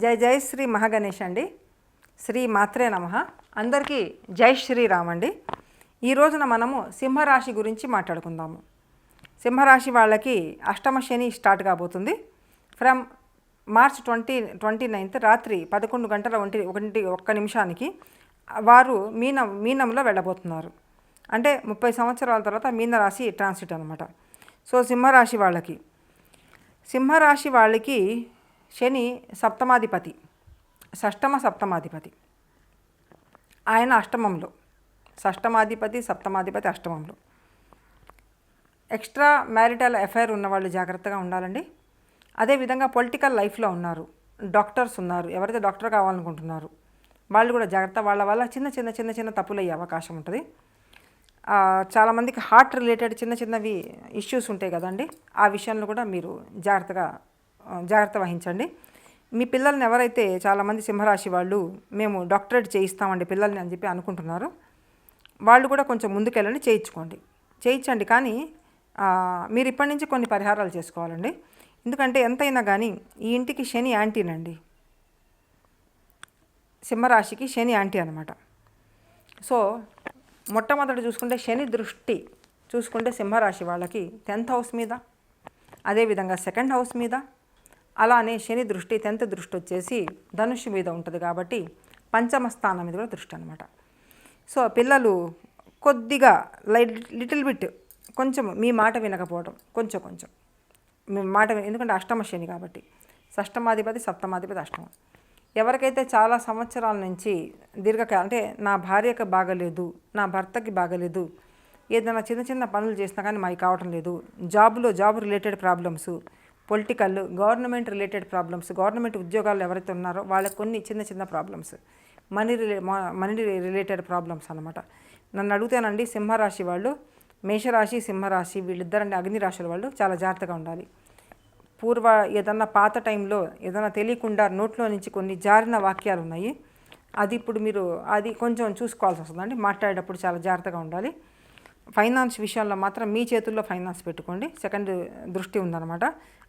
జై జై శ్రీ మహాగణేష్ అండి. శ్రీ మాత్రే నమః. అందరికీ జై శ్రీరామ్ అండి. ఈ రోజున మనము సింహరాశి గురించి మాట్లాడుకుందాము. సింహరాశి వాళ్ళకి అష్టమ శని స్టార్ట్ కాబోతుంది. ఫ్రమ్ మార్చ్ 29 రాత్రి 11 గంటల 1 నిమిషానికి వారు మీనంలో వెళ్ళబోతున్నారు. అంటే 30 సంవత్సరాల తర్వాత మీనరాశి ట్రాన్సిట్ అనమాట. సో సింహరాశి వాళ్ళకి శని సప్తమాధిపతి, సప్తమాధిపతి. ఆయన అష్టమంలో, సప్తమాధిపతి అష్టమంలో. ఎక్స్ట్రా మ్యారిటల్ అఫైర్ ఉన్నవాళ్ళు జాగ్రత్తగా ఉండాలండి. అదేవిధంగా పొలిటికల్ లైఫ్లో ఉన్నారు, డాక్టర్స్ ఉన్నారు, ఎవరైతే డాక్టర్ కావాలనుకుంటున్నారు వాళ్ళు కూడా జాగ్రత్త. వాళ్ళ వల్ల చిన్న తప్పులు అయ్యే అవకాశం ఉంటుంది. చాలామందికి హార్ట్ రిలేటెడ్ చిన్నవి ఇష్యూస్ ఉంటాయి కదండి, ఆ విషయంలో కూడా మీరు జాగ్రత్త వహించండి. మీ పిల్లల్ని ఎవరైతే చాలామంది సింహరాశి వాళ్ళు మేము డాక్టరేట్ చేయిస్తామండి పిల్లల్ని అని చెప్పి అనుకుంటున్నారు, వాళ్ళు కూడా కొంచెం ముందుకెళ్ళండి, చేయించండి. కానీ మీరు ఇప్పటి నుంచి కొన్ని పరిహారాలు చేసుకోవాలండి. ఎందుకంటే ఎంతైనా కానీ ఈ ఇంటికి శని యాంటీనండి, సింహరాశికి శని యాంటీ అనమాట. సో మొట్టమొదటి చూసుకుంటే శని దృష్టి చూసుకుంటే సింహరాశి వాళ్ళకి 10th హౌస్ మీద, అదేవిధంగా 2nd హౌస్ మీద, అలానే శని దృష్టి 10th దృష్టి వచ్చేసి ధనుష్ మీద ఉంటుంది కాబట్టి పంచమ స్థానం మీద కూడా దృష్టి అనమాట. సో పిల్లలు కొద్దిగా లిటిల్ బిట్ కొంచెం మీ మాట వినకపోవడం, కొంచెం మీ మాట ఎందుకంటే అష్టమ శని కాబట్టి, షష్టమాధిపతి సప్తమాధిపతి అష్టమం. ఎవరికైతే చాలా సంవత్సరాల నుంచి అంటే నా భార్యకి బాగలేదు, నా భర్తకి బాగలేదు, ఏదైనా చిన్న పనులు చేసినా కానీ మాకు కావటం లేదు, job related problems, political government related problems, government ఉద్యోగాలు ఎవరైతే ఉన్నారో వాళ్ళకి కొన్ని చిన్న ప్రాబ్లమ్స్, మనీ రిలేటెడ్ ప్రాబ్లమ్స్ అనమాట. నన్ను అడుగుతానండి, సింహరాశి వాళ్ళు, మేషరాశి సింహరాశి వీళ్ళిద్దరండి అగ్ని రాశుల వాళ్ళు చాలా జాగ్రత్తగా ఉండాలి. ఏదన్నా పాత టైంలో ఏదైనా తెలియకుండా నోట్లో నుంచి కొన్ని జారిన వాక్యాలు ఉన్నాయి, ఇప్పుడు మీరు కొంచెం చూసుకోవాల్సి వస్తుందండి. మాట్లాడేటప్పుడు చాలా జాగ్రత్తగా ఉండాలి. ఫైనాన్స్ విషయంలో మాత్రం మీ చేతుల్లో ఫైనాన్స్ పెట్టుకోండి. 2nd దృష్టి ఉందన్నమాట.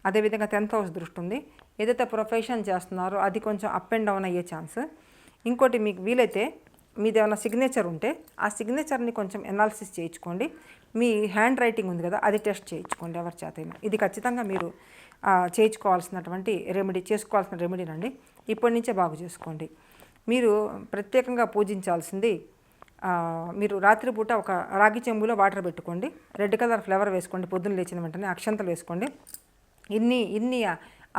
అదేవిధంగా 10th హౌస్ దృష్టి ఉంది. ఏదైతే ప్రొఫెషన్ చేస్తున్నారో అది కొంచెం అప్ అండ్ డౌన్ అయ్యే ఛాన్స్. ఇంకోటి, మీకు వీలైతే మీది ఏమైనా సిగ్నేచర్ ఉంటే ఆ సిగ్నేచర్ని కొంచెం ఎనాలిసిస్ చేయించుకోండి. మీ హ్యాండ్ రైటింగ్ ఉంది కదా, అది టెస్ట్ చేయించుకోండి ఎవరి చేతైనా. ఇది ఖచ్చితంగా మీరు చేసుకోవాల్సిన రెమెడీనండి. ఇప్పటి నుంచే బాగు చేసుకోండి. మీరు ప్రత్యేకంగా పూజించాల్సింది, మీరు రాత్రిపూట ఒక రాగి చెంబులో వాటర్ పెట్టుకోండి, రెడ్ కలర్ ఫ్లేవర్ వేసుకోండి, పొద్దున్న లేచిన వెంటనే అక్షంతలు వేసుకోండి. ఇన్ని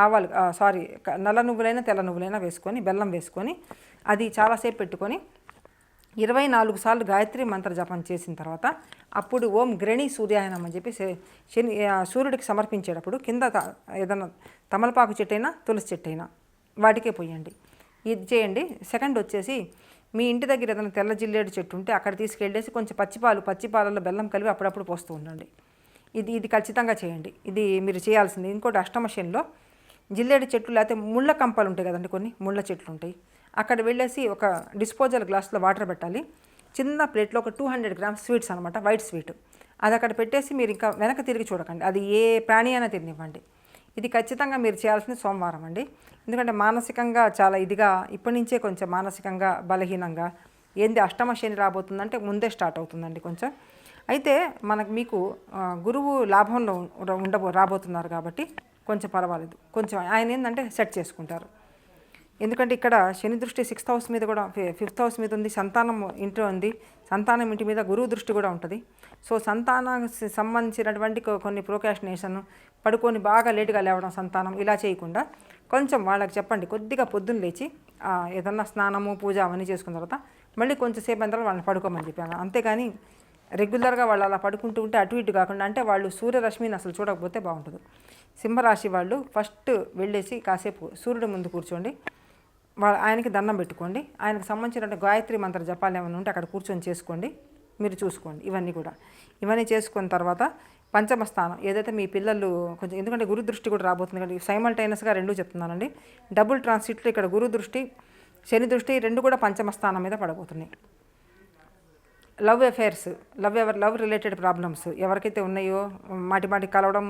ఆవాలు నల్ల నువ్వులైనా తెల్ల నువ్వులైనా వేసుకొని, బెల్లం వేసుకొని అది చాలాసేపు పెట్టుకొని 24 సార్లు గాయత్రి మంత్ర జపం చేసిన తర్వాత అప్పుడు ఓం గ్రణి సూర్యాయనం అని చెప్పి సూర్యుడికి సమర్పించేటప్పుడు కింద ఏదైనా తమలపాకు చెట్టు అయినా తులసి చెట్టు అయినా వాటికే పోయండి. ఇది చేయండి. 2nd వచ్చేసి మీ ఇంటి దగ్గర ఏదైనా తెల్ల జిల్లేడు చెట్టు ఉంటే అక్కడ తీసుకెళ్ళేసి కొంచెం పచ్చిపాలలో బెల్లం కలిపి అప్పుడప్పుడు పోస్తూ ఉండండి. ఇది ఖచ్చితంగా చేయండి. ఇది మీరు చేయాల్సింది. ఇంకోటి, అష్టమ శనిలో జిల్లేడు చెట్లు లేకపోతే ముళ్ళ కంపలు ఉంటాయి కదండి, కొన్ని ముళ్ళ చెట్లు ఉంటాయి, అక్కడ వెళ్ళేసి ఒక డిస్పోజల్ గ్లాస్లో వాటర్ పెట్టాలి. చిన్న ప్లేట్లో ఒక 200 grams స్వీట్స్ అనమాట, వైట్ స్వీట్, అది అక్కడ పెట్టేసి మీరు ఇంకా వెనక తిరిగి చూడకండి, అది ఏ ప్రాణి అయినా తినివ్వండి. ఇది ఖచ్చితంగా మీరు చేయాల్సింది సోమవారం అండి. ఎందుకంటే మానసికంగా చాలా ఇదిగా ఇప్పటి నుంచే కొంచెం మానసికంగా బలహీనంగా అష్టమ శని రాబోతుందంటే ముందే స్టార్ట్ అవుతుందండి కొంచెం. అయితే మీకు గురువు లాభంలో రాబోతున్నారు కాబట్టి కొంచెం పర్వాలేదు. కొంచెం ఆయన సెట్ చేసుకుంటారు. ఎందుకంటే ఇక్కడ శని దృష్టి 6th హౌస్ మీద కూడా 5th హౌస్ మీద ఉంది, సంతానం ఇంట్లో ఉంది, సంతానం ఇంటి మీద గురువు దృష్టి కూడా ఉంటుంది. సో సంతానానికి సంబంధించినటువంటి కొన్ని ప్రోకాస్టినేషన్, పడుకొని బాగా లేటుగా లేవడం, సంతానం ఇలా చేయకుండా కొంచెం వాళ్ళకి చెప్పండి, కొద్దిగా పొద్దున్న లేచి ఏదన్నా స్నానము పూజ అవన్నీ చేసుకున్న తర్వాత మళ్ళీ కొంచెంసేపు అయిన తర్వాత వాళ్ళని పడుకోమని చెప్పాను. అంతేగాని రెగ్యులర్గా వాళ్ళు అలా పడుకుంటూ ఉంటే అటు ఇటు కాకుండా, అంటే వాళ్ళు సూర్యరశ్మిని అసలు చూడకపోతే బాగుంటుంది. సింహరాశి వాళ్ళు ఫస్ట్ వెళ్ళేసి కాసేపు సూర్యుడి ముందు కూర్చోండి, ఆయనకి దండం పెట్టుకోండి, ఆయనకు సంబంధించిన గాయత్రి మంత్ర జపాలు ఏమైనా ఉంటే అక్కడ కూర్చొని చేసుకోండి, మీరు చూసుకోండి. ఇవన్నీ చేసుకున్న తర్వాత పంచమ స్థానం ఏదైతే మీ పిల్లలు కొంచెం, ఎందుకంటే గురు దృష్టి కూడా రాబోతుంది కదా, సైమల్టైనస్గా 2 చెప్తున్నానండి. డబుల్ ట్రాన్సిట్లో ఇక్కడ గురు దృష్టి శని దృష్టి 2 కూడా పంచమ స్థానం మీద పడబోతున్నాయి. Love affairs, love related problems ఎవరికైతే ఉన్నాయో, మాటి కలవడం,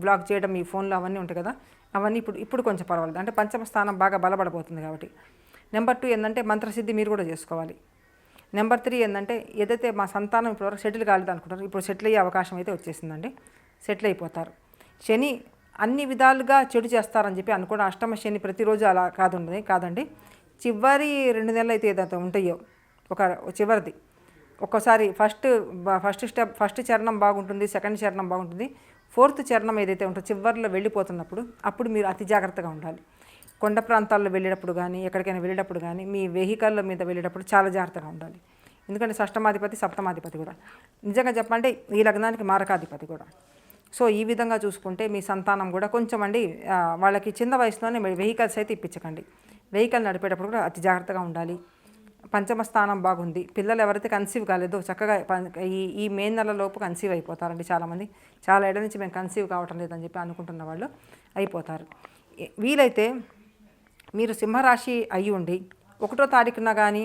బ్లాక్ చేయడం, ఈ ఫోన్లో అవన్నీ ఉంటాయి కదా, అవన్నీ ఇప్పుడు కొంచెం పర్వాలేదు. అంటే పంచమ స్థానం బాగా బలపడబోతుంది కాబట్టి. నెంబర్ 2 ఏంటంటే మంత్రసిద్ధి మీరు కూడా చేసుకోవాలి. నెంబర్ 3 ఏంటంటే ఏదైతే మా సంతానం ఇప్పటివరకు సెటిల్ కాలేదు అనుకుంటారు, ఇప్పుడు సెటిల్ అయ్యే అవకాశం అయితే వచ్చేసిందండి. సెటిల్ అయిపోతారు. శని అన్ని విధాలుగా చెడు చేస్తారని చెప్పి అనుకోవడం, అష్టమ శని ప్రతిరోజు అలా కాదండి. చివరి 2 నెలలు అయితే ఏదైతే ఉంటాయో, ఒక చివరిది ఒక్కోసారి ఫస్ట్ చరణం బాగుంటుంది, సెకండ్ చరణం బాగుంటుంది, 4th చరణం ఏదైతే ఉంటుందో చివరిలో వెళ్ళిపోతున్నప్పుడు అప్పుడు మీరు అతి జాగ్రత్తగా ఉండాలి. కొండ ప్రాంతాల్లో వెళ్ళేటప్పుడు కానీ, ఎక్కడికైనా వెళ్ళేటప్పుడు కానీ, మీ వెహికల్ల మీద వెళ్ళేటప్పుడు చాలా జాగ్రత్తగా ఉండాలి. ఎందుకంటే షష్టమాధిపతి, సప్తమాధిపతి కూడా, నిజంగా చెప్పాలంటే ఈ లగ్నానికి మారకాధిపతి కూడా. సో ఈ విధంగా చూసుకుంటే మీ సంతానం కూడా కొంచెం అండి, వాళ్ళకి చిన్న వయసులోనే వెహికల్స్ అయితే ఇప్పించకండి. వెహికల్ నడిపేటప్పుడు కూడా అతి జాగ్రత్తగా ఉండాలి. పంచమ స్థానం బాగుంది. పిల్లలు ఎవరైతే కన్సీవ్ కాలేదో చక్కగా ఈ మే నెలలోపు కన్సీవ్ అయిపోతారండి. చాలామంది చాలా ఏళ్ళ నుంచి మేము కన్సీవ్ కావటం లేదని చెప్పి అనుకుంటున్న వాళ్ళు అయిపోతారు. వీలైతే మీరు సింహరాశి అయ్యి ఉండి 1వ తారీఖున కానీ,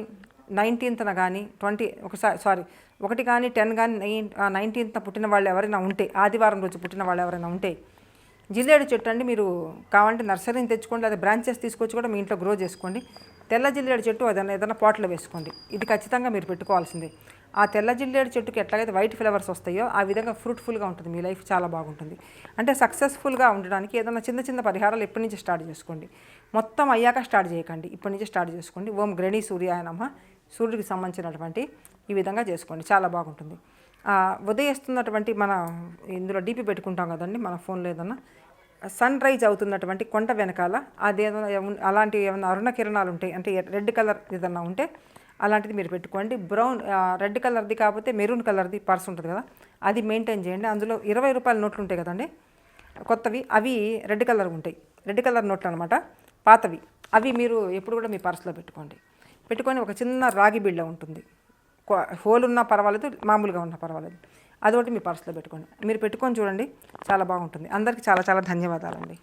19th కానీ, 1 కానీ 10 కానీ 19th పుట్టిన వాళ్ళు ఎవరైనా ఉంటే, ఆదివారం రోజు పుట్టిన వాళ్ళు ఎవరైనా ఉంటే, జిల్లేడు చెట్టు అండి, మీరు కావాలంటే నర్సరీని తెచ్చుకోండి, లేదా బ్రాంచెస్ తీసుకొచ్చి కూడా మీ ఇంట్లో గ్రో చేసుకోండి. తెల్ల జిల్లేడు చెట్టు ఏదైనా పాట్లో వేసుకోండి. ఇది ఖచ్చితంగా మీరు పెట్టుకోవాల్సిందే. ఆ తెల్ల జిల్లేడు చెట్టుకి ఎట్లాగైతే వైట్ ఫ్లవర్స్ వస్తాయో ఆ విధంగా ఫ్రూట్ఫుల్గా ఉంటుంది. మీ లైఫ్ చాలా బాగుంటుంది. అంటే సక్సెస్ఫుల్గా ఉండడానికి ఏదైనా చిన్న పరిహారాలు ఇప్పటి నుంచి స్టార్ట్ చేసుకోండి. మొత్తం అయ్యాక స్టార్ట్ చేయకండి, ఇప్పటి నుంచి స్టార్ట్ చేసుకోండి. ఓం గ్రణీ సూర్యాయ నమః, సూర్యుడికి సంబంధించినటువంటి ఈ విధంగా చేసుకోండి, చాలా బాగుంటుంది. ఉదయిస్తున్నటువంటి మన ఇందులో డీపీ పెట్టుకుంటాం కదండి మన ఫోన్లో, ఏదన్నా సన్ రైజ్ అవుతున్నటువంటి కొండ వెనకాల అదేదైనా అలాంటి ఏమైనా అరుణ కిరణాలు ఉంటాయి, అంటే రెడ్ కలర్ ఏదన్నా ఉంటే అలాంటిది మీరు పెట్టుకోండి. రెడ్ కలర్ది కాకపోతే మెరూన్ కలర్ది పర్స్ ఉంటుంది కదా, అది మెయింటైన్ చేయండి. అందులో 20 రూపాయల నోట్లు ఉంటాయి కదండి కొత్తవి, అవి రెడ్ కలర్ ఉంటాయి, రెడ్ కలర్ నోట్లు అనమాట, పాతవి. అవి మీరు ఎప్పుడు కూడా మీ పర్స్లో పెట్టుకొని ఒక చిన్న రాగి బిళ్ళ ఉంటుంది, హోల్ ఉన్నా పర్వాలేదు, మామూలుగా ఉన్నా పర్వాలేదు, అదొకటి మీ పర్స్లో పెట్టుకోండి. మీరు పెట్టుకొని చూడండి, చాలా బాగుంటుంది. అందరికీ చాలా ధన్యవాదాలండి.